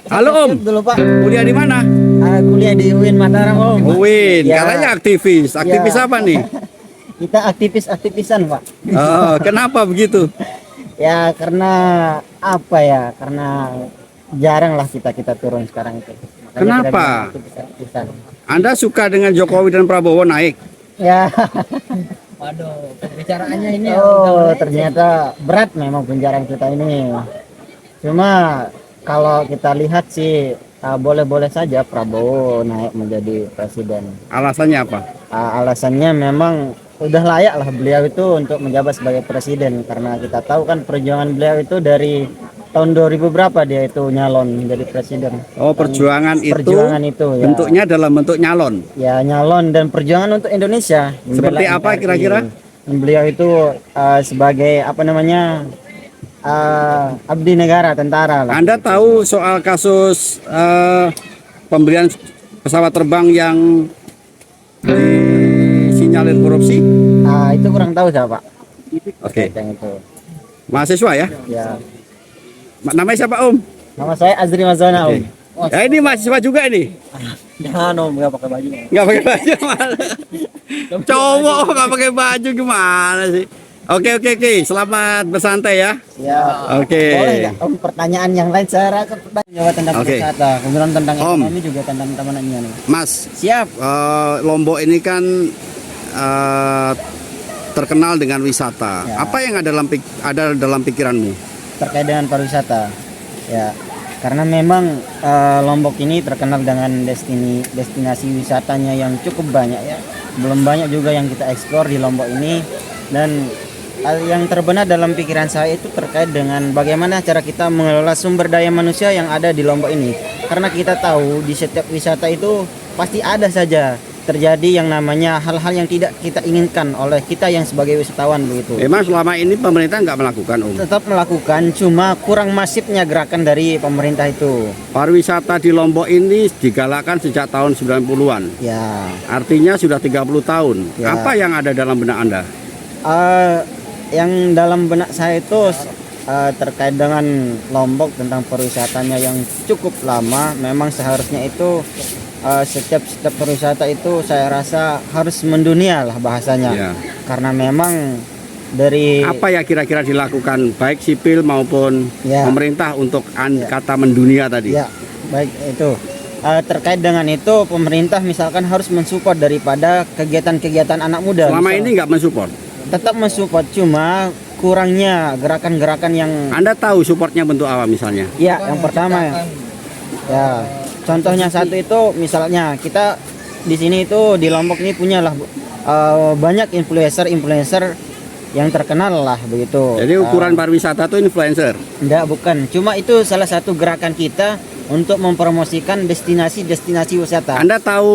Halo Om, Dulu Pak, kuliah di mana? kuliah di UIN Mataram Om. UIN, Ya. katanya aktivis. Aktivis Ya. apa nih? Kita aktivisan Pak. Oh, kenapa begitu? Ya karena apa ya? Karena jarang lah kita turun sekarang itu. Makanya kita Kenapa? bilang aktivisan. Anda suka dengan Jokowi dan Prabowo naik? Ya. Waduh, pembicaraannya ini Oh, ternyata berat memang penjara kita ini. Cuma kalau kita lihat sih boleh-boleh saja Prabowo naik menjadi presiden. Alasannya apa? Alasannya memang udah layak lah beliau itu untuk menjabat sebagai presiden, karena kita tahu kan perjuangan beliau itu dari tahun 2000 berapa dia itu nyalon menjadi presiden. Oh, perjuangan itu ya, bentuknya dalam bentuk nyalon. ya nyalon dan perjuangan untuk Indonesia. Seperti Membela apa NKRI. kira-kira? Beliau itu sebagai apa namanya abdi negara, tentara lah. Anda tahu soal kasus pembelian pesawat terbang yang disinyalir korupsi? Itu kurang tahu saya Pak. Oke. Yang itu. Mahasiswa ya? Ya. Namanya siapa Om? Nama saya Azri Mazana Om. Oke. Ya, ini mahasiswa juga ini. Jangan Om, nggak pakai baju. Nggak pakai baju malah. Cowok nggak pakai baju gimana sih? Oke. Selamat bersantai ya. Ya. Oke. Boleh nggak Om pertanyaan yang lain, saya rasa jawab tentang Oke. pariwisata, kemudian tentang Om. ekonomi juga tentang teman-temannya nih. Mas, Siap. Lombok ini kan terkenal dengan wisata. Ya. Apa yang ada dalam pikiranmu? Terkait dengan pariwisata. Ya. Karena memang Lombok ini terkenal dengan destinasi wisatanya yang cukup banyak ya. Belum banyak juga yang kita eksplor di Lombok ini, dan yang terbenak dalam pikiran saya itu terkait dengan bagaimana cara kita mengelola sumber daya manusia yang ada di Lombok ini. Karena kita tahu di setiap wisata itu pasti ada saja terjadi yang namanya hal-hal yang tidak kita inginkan oleh kita yang sebagai wisatawan begitu. Emang selama ini pemerintah nggak melakukan, Om? Tetap melakukan, cuma kurang masifnya gerakan dari pemerintah itu. Pariwisata di Lombok ini digalakkan sejak tahun 90-an. Ya. Artinya sudah 30 tahun. Ya. Apa yang ada dalam benak Anda? Yang dalam benak saya itu terkait dengan Lombok tentang pariwisatanya yang cukup lama. Memang seharusnya itu setiap pariwisata itu saya rasa harus mendunia lah bahasanya. Ya. Karena memang dari Apa ya kira-kira dilakukan baik sipil maupun Ya. pemerintah untuk Ya. kata mendunia tadi? ya baik itu terkait dengan itu pemerintah misalkan harus mensupport daripada kegiatan-kegiatan anak muda. Selama Misal- ini nggak mensupport. tetap mensupport, cuma kurangnya gerakan-gerakan yang Anda tahu supportnya bentuk apa misalnya? ya yang pertama ya contohnya satu itu misalnya kita di sini itu di Lombok ini punya lah banyak influencer yang terkenal lah begitu. Jadi ukuran pariwisata itu influencer. Enggak, bukan, cuma itu salah satu gerakan kita untuk mempromosikan destinasi wisata. Anda tahu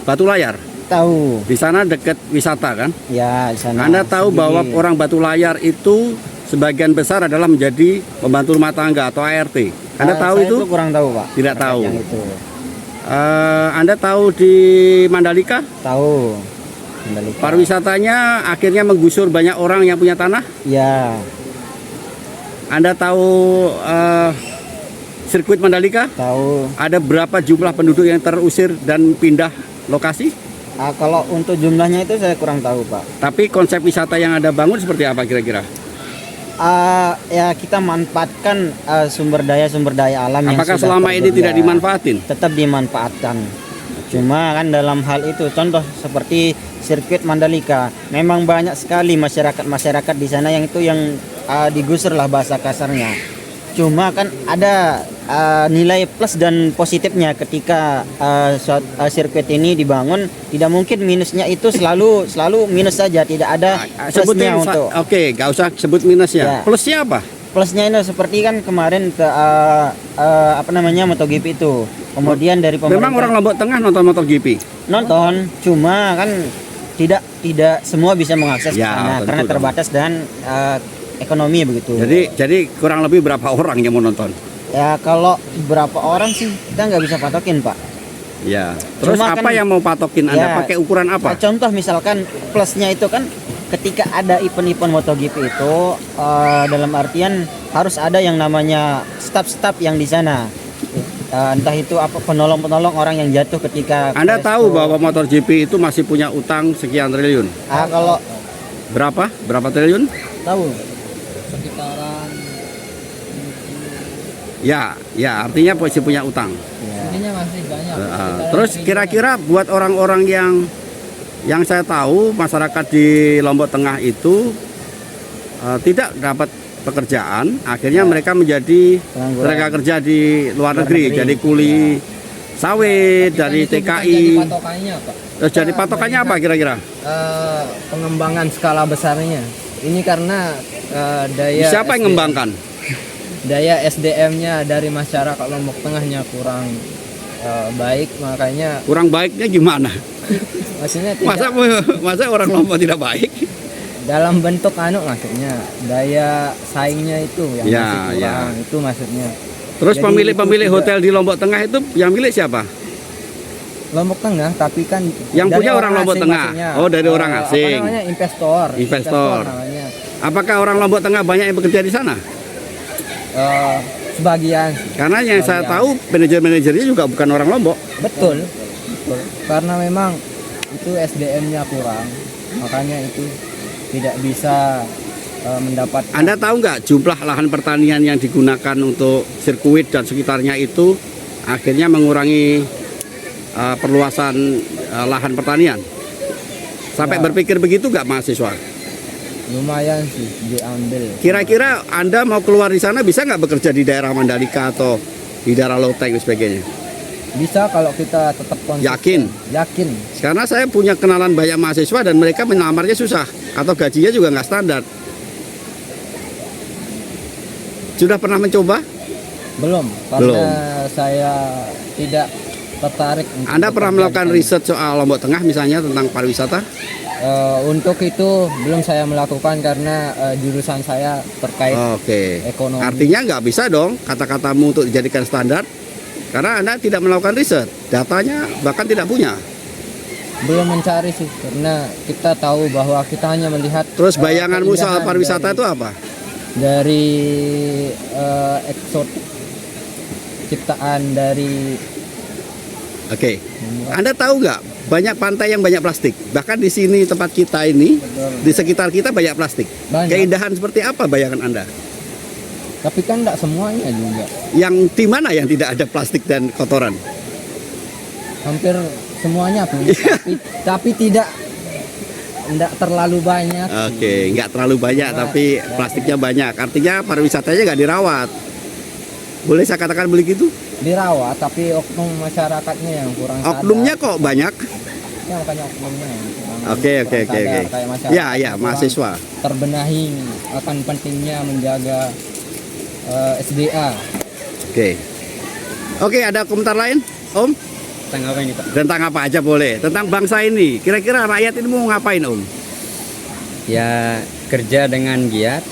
Batu Layar? Tahu Di sana dekat wisata kan? ya di sana. Anda tahu bahwa Sedikit. orang Batu Layar itu sebagian besar adalah menjadi pembantu rumah tangga atau ART. Anda tahu saya itu? kurang tahu Pak. Tidak Terkait tahu. Yang itu. Anda tahu di Mandalika Tahu. Mandalika. pariwisatanya akhirnya menggusur banyak orang yang punya tanah? Ya, Anda tahu sirkuit Mandalika? tahu. Ada berapa jumlah penduduk yang terusir dan pindah lokasi? Kalau untuk jumlahnya itu saya kurang tahu Pak. Tapi konsep wisata yang Anda bangun seperti apa kira-kira? Ya kita manfaatkan sumber daya alam yang Apakah sudah selama ini tersedia. tidak dimanfaatin? Tetap dimanfaatkan. Cuma kan dalam hal itu contoh seperti sirkuit Mandalika, memang banyak sekali masyarakat di sana yang digusur lah bahasa kasarnya. Cuma kan ada nilai plus dan positifnya ketika sirkuit ini dibangun. Tidak mungkin minusnya itu selalu minus saja, tidak ada plusnya untuk. Oke, nggak usah sebut minusnya. Ya. Plusnya apa? Plusnya itu seperti kan kemarin ke apa namanya MotoGP itu. Kemudian dari pemerintah Memang orang Lombok Tengah nonton MotoGP? nonton, cuma kan tidak semua bisa mengakses ke Ya, sana tentu karena dong. terbatas dan ekonomi begitu. Jadi kurang lebih berapa orang yang mau nonton? Ya kalau berapa orang sih kita nggak bisa patokin Pak. Ya. Terus Cuma apa kan- yang mau patokin Anda? Ya. Pakai ukuran apa? Contoh misalkan plusnya itu kan ketika ada event-event MotoGP itu dalam artian harus ada yang namanya staf-staf yang di sana. Entah itu apa penolong-penolong orang yang jatuh ketika Anda crash tahu tuh. bahwa MotoGP itu masih punya utang sekian triliun. Kalau Berapa? Berapa triliun? tahu sekitaran Ya, ya artinya masih punya utang. ya. intinya masih banyak. Terus kira-kira buat orang-orang yang saya tahu masyarakat di Lombok Tengah itu tidak dapat pekerjaan, akhirnya mereka menjadi Pengangguran. tenaga kerja di luar negeri, jadi kuli sawit dari Itu bukan TKI. jadi patokannya, Pak. Terus jadi patokannya apa kira-kira? Pengembangan skala besarnya. Ini karena daya Siapa yang ngembangkan? daya SDM-nya dari masyarakat Lombok Tengahnya kurang baik, makanya Kurang baiknya gimana? maksudnya tidak Masa orang Lombok tidak baik? dalam bentuk maksudnya daya saingnya itu yang Ya, masih kurang, ya. itu maksudnya. Terus Jadi pemilik-pemilik itu hotel di Lombok Tengah itu yang milik siapa? Lombok Tengah, tapi kan Yang dari punya orang Lombok asing Tengah. maksudnya. Oh, dari orang asing. Apa namanya? Investor. Investor. namanya. Apakah orang Lombok Tengah banyak yang bekerja di sana? Sebagian sih. Karena yang saya tahu manajer-manajernya juga bukan orang Lombok. Betul. Betul. Karena memang itu SDM-nya kurang, makanya itu tidak bisa mendapat. Anda tahu nggak jumlah lahan pertanian yang digunakan untuk sirkuit dan sekitarnya itu akhirnya mengurangi perluasan lahan pertanian? Sampai Ya. berpikir begitu nggak mahasiswa? Lumayan sih diambil. Kira-kira Anda mau keluar di sana bisa nggak bekerja di daerah Mandalika atau di daerah Loteng dan sebagainya? Bisa kalau kita tetap konsisten. Yakin? Yakin. Karena saya punya kenalan banyak mahasiswa dan mereka melamarnya susah atau gajinya juga nggak standar. Sudah pernah mencoba? Belum, karena Belum. saya tidak tertarik. Untuk Anda pernah bekerja melakukan di sana. riset soal Lombok Tengah misalnya tentang pariwisata? Untuk itu belum saya melakukan karena jurusan saya terkait Oke. ekonomi. Artinya nggak bisa dong kata-katamu untuk dijadikan standar karena Anda tidak melakukan riset, datanya bahkan tidak punya. Belum mencari sih, karena kita tahu bahwa kita hanya melihat. Terus bayanganmu soal keindahan pariwisata itu apa? dari eksotik ciptaan dari. Oke. Anda tahu nggak banyak pantai yang banyak plastik? Bahkan di sini tempat kita ini, di sekitar kita banyak plastik. Banyak. Keindahan seperti apa bayangan Anda? Tapi kan tidak semuanya juga. Yang di mana yang tidak ada plastik dan kotoran? Hampir semuanya punya, tapi tidak terlalu banyak. Oke, nggak terlalu banyak tapi plastiknya banyak. Artinya pariwisatanya nggak dirawat. Boleh saya katakan begitu? Dirawat, tapi oknum masyarakatnya yang kurang sadar. Oknumnya kok banyak? Ya, makanya oknumnya yang kurang Oke. sadar, kayak masyarakat Ya, ya, kurang mahasiswa. terbenahi akan pentingnya menjaga SDA. Oke. Oke, ada komentar lain, Om? Tentang apa ini, Pak? Tentang apa aja boleh. Tentang bangsa ini. Kira-kira rakyat ini mau ngapain, Om? Ya kerja dengan giat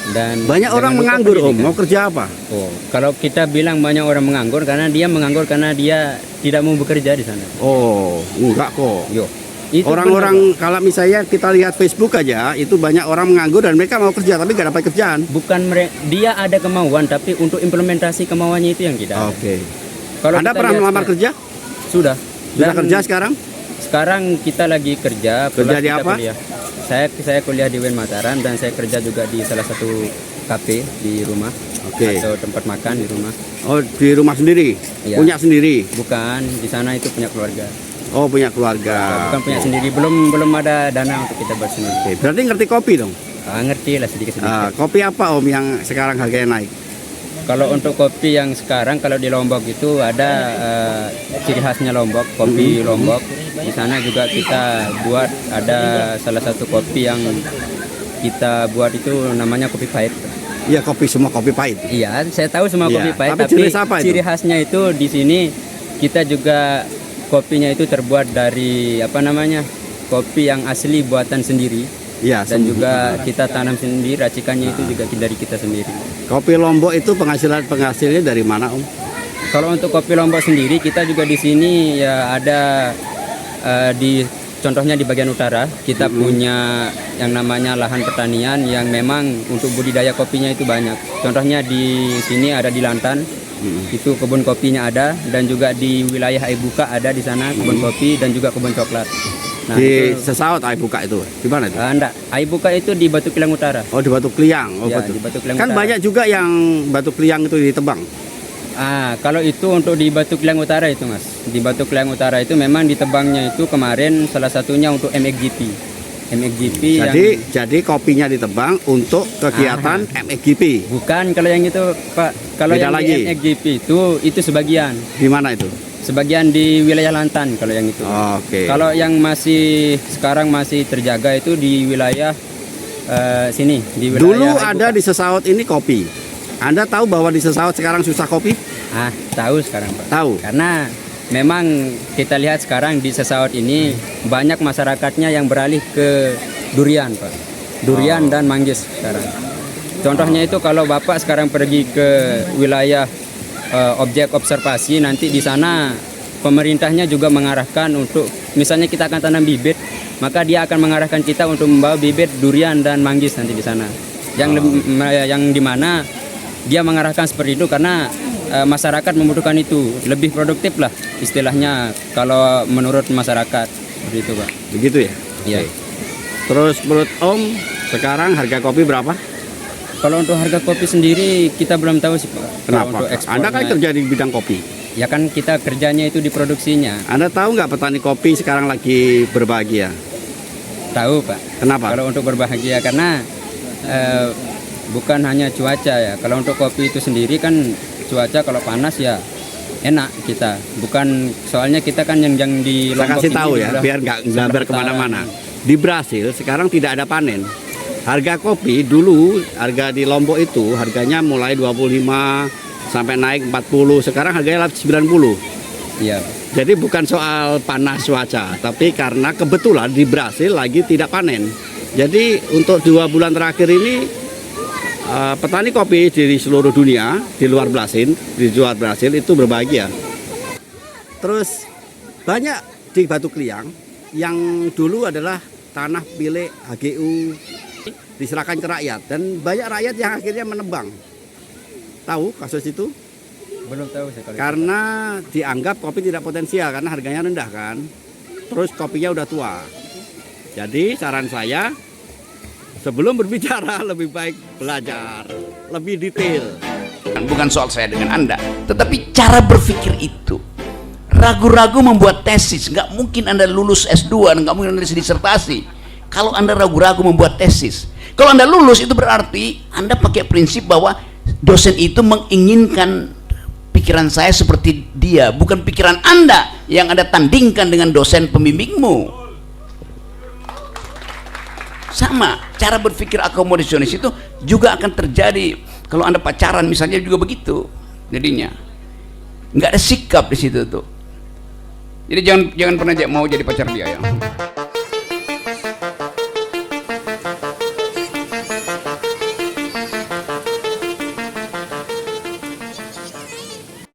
dan Banyak jangan orang lupa menganggur, Om. pendidikan. Mau kerja apa? Oh, kalau kita bilang banyak orang menganggur karena dia menganggur karena dia tidak mau bekerja di sana. Oh, enggak kok. Yo. Itu Orang-orang kalau misalnya kita lihat Facebook aja, itu banyak orang menganggur dan mereka mau kerja tapi nggak dapat kerjaan. benar. Bukan dia ada kemauan tapi untuk implementasi kemauannya itu yang tidak ada. Oke. Kalau Anda kita pernah lihat melamar sekarang- kerja? Sudah. Sudah Dan kerja sekarang? Sekarang kita lagi kerja. plus Kerja di kita apa? Kuliah. Saya kuliah di UIN Mataram dan saya kerja juga di salah satu kafe di rumah Oke. atau tempat makan di rumah. Oh, di rumah sendiri? Iya. Punya sendiri? Bukan di sana itu punya keluarga. Oh, punya keluarga. Bukan punya sendiri. Belum ada dana untuk kita buat sendiri. Oke, berarti ngerti kopi dong? Ngerti lah sedikit-sedikit. Kopi apa Om yang sekarang harganya naik? Kalau untuk kopi yang sekarang kalau di Lombok itu ada ciri khasnya Lombok, kopi Lombok. Di sana juga kita buat ada salah satu kopi yang kita buat itu namanya kopi pahit. Iya, kopi semua kopi pahit. Iya, saya tahu semua Iya, kopi pahit, tapi tapi jenis apa itu? ciri khasnya itu di sini kita juga kopinya itu terbuat dari apa namanya? Kopi yang asli buatan sendiri. Iya, Dan juga kita tanam sendiri, racikannya itu juga dari kita sendiri. kopi Lombok itu penghasilnya dari mana Om? Kalau untuk kopi Lombok sendiri kita juga di sini ya ada di contohnya di bagian utara kita punya yang namanya lahan pertanian yang memang untuk budidaya kopinya itu banyak. Contohnya di sini ada di Lantan, itu kebun kopinya ada, dan juga di wilayah Aibuka ada di sana kebun kopi dan juga kebun coklat. Nah, Di itu, Sesaut Aibuka itu, di mana itu? enggak, Aibuka itu di Batu Kilang Utara. Oh, di Batu Kliang. Oh, Ya, betul. di Batu Kliang Kan Utara. banyak juga yang Batu Kliang itu ditebang. Kalau itu untuk di Batu Kilang Utara itu Mas. Di Batu Kilang Utara itu memang ditebangnya itu kemarin salah satunya untuk MXGP. MXGP Jadi kopinya ditebang untuk kegiatan MXGP. bukan kalau yang itu Pak. Kalau Beda yang lagi. di MXGP itu sebagian. Di mana itu? Sebagian di wilayah Lantan kalau yang itu. Oke. Kalau yang masih sekarang masih terjaga itu di wilayah sini di wilayah Dulu Aibuka. ada di Sesaut ini kopi. Anda tahu bahwa di Sesaut sekarang susah kopi? Tahu sekarang Pak. Tahu. Karena memang kita lihat sekarang di Sesaut ini banyak masyarakatnya yang beralih ke durian, Pak. Durian dan manggis sekarang. Contohnya itu kalau Bapak sekarang pergi ke wilayah objek observasi, nanti di sana pemerintahnya juga mengarahkan untuk misalnya kita akan tanam bibit, maka dia akan mengarahkan kita untuk membawa bibit durian dan manggis nanti di sana. Yang dimana dia mengarahkan seperti itu karena masyarakat membutuhkan itu, lebih produktif lah istilahnya kalau menurut masyarakat seperti itu Pak. Begitu ya? Iya. Terus menurut Om, sekarang harga kopi berapa? Kalau untuk harga kopi sendiri kita belum tahu sih Pak. Kalau Kenapa? untuk ekspornya, Anda kan kerja di bidang kopi. ya kan kita kerjanya itu di produksinya. Anda tahu nggak petani kopi sekarang lagi berbahagia? Tahu Pak. Kenapa? Kalau untuk berbahagia karena bukan hanya cuaca ya. Kalau untuk kopi itu sendiri kan cuaca kalau panas ya enak kita. Bukan soalnya kita kan yang di Saya Lombok kasih ini tahu ya, udah biar nggak sebelah gambar utara. kemana-mana. Di Brasil sekarang tidak ada panen. Harga kopi dulu, harga di Lombok itu harganya mulai 25 sampai naik 40. Sekarang harganya 90. Iya. Jadi bukan soal panas cuaca, tapi karena kebetulan di Brasil lagi tidak panen. Jadi untuk 2 bulan terakhir ini petani kopi di seluruh dunia, di luar Brasil itu berbahagia. Terus banyak di Batu Kliang yang dulu adalah tanah milik HGU diserahkan ke rakyat dan banyak rakyat yang akhirnya menebang. Tahu kasus itu? Belum tahu saya kalau Karena dianggap kopi tidak potensial karena harganya rendah kan. Terus kopinya udah tua. Jadi saran saya sebelum berbicara lebih baik belajar lebih detail. Bukan soal saya dengan Anda, tetapi cara berpikir itu. Ragu-ragu membuat tesis, nggak mungkin Anda lulus S2, nggak mungkin Anda disertasi. Kalau Anda ragu-ragu membuat tesis, kalau Anda lulus itu berarti Anda pakai prinsip bahwa dosen itu menginginkan pikiran saya seperti dia, bukan pikiran Anda yang Anda tandingkan dengan dosen pembimbingmu. Sama, cara berpikir akomodasionis itu juga akan terjadi kalau Anda pacaran misalnya juga begitu. Jadinya nggak ada sikap di situ tuh. Jadi jangan pernah mau jadi pacar dia ya.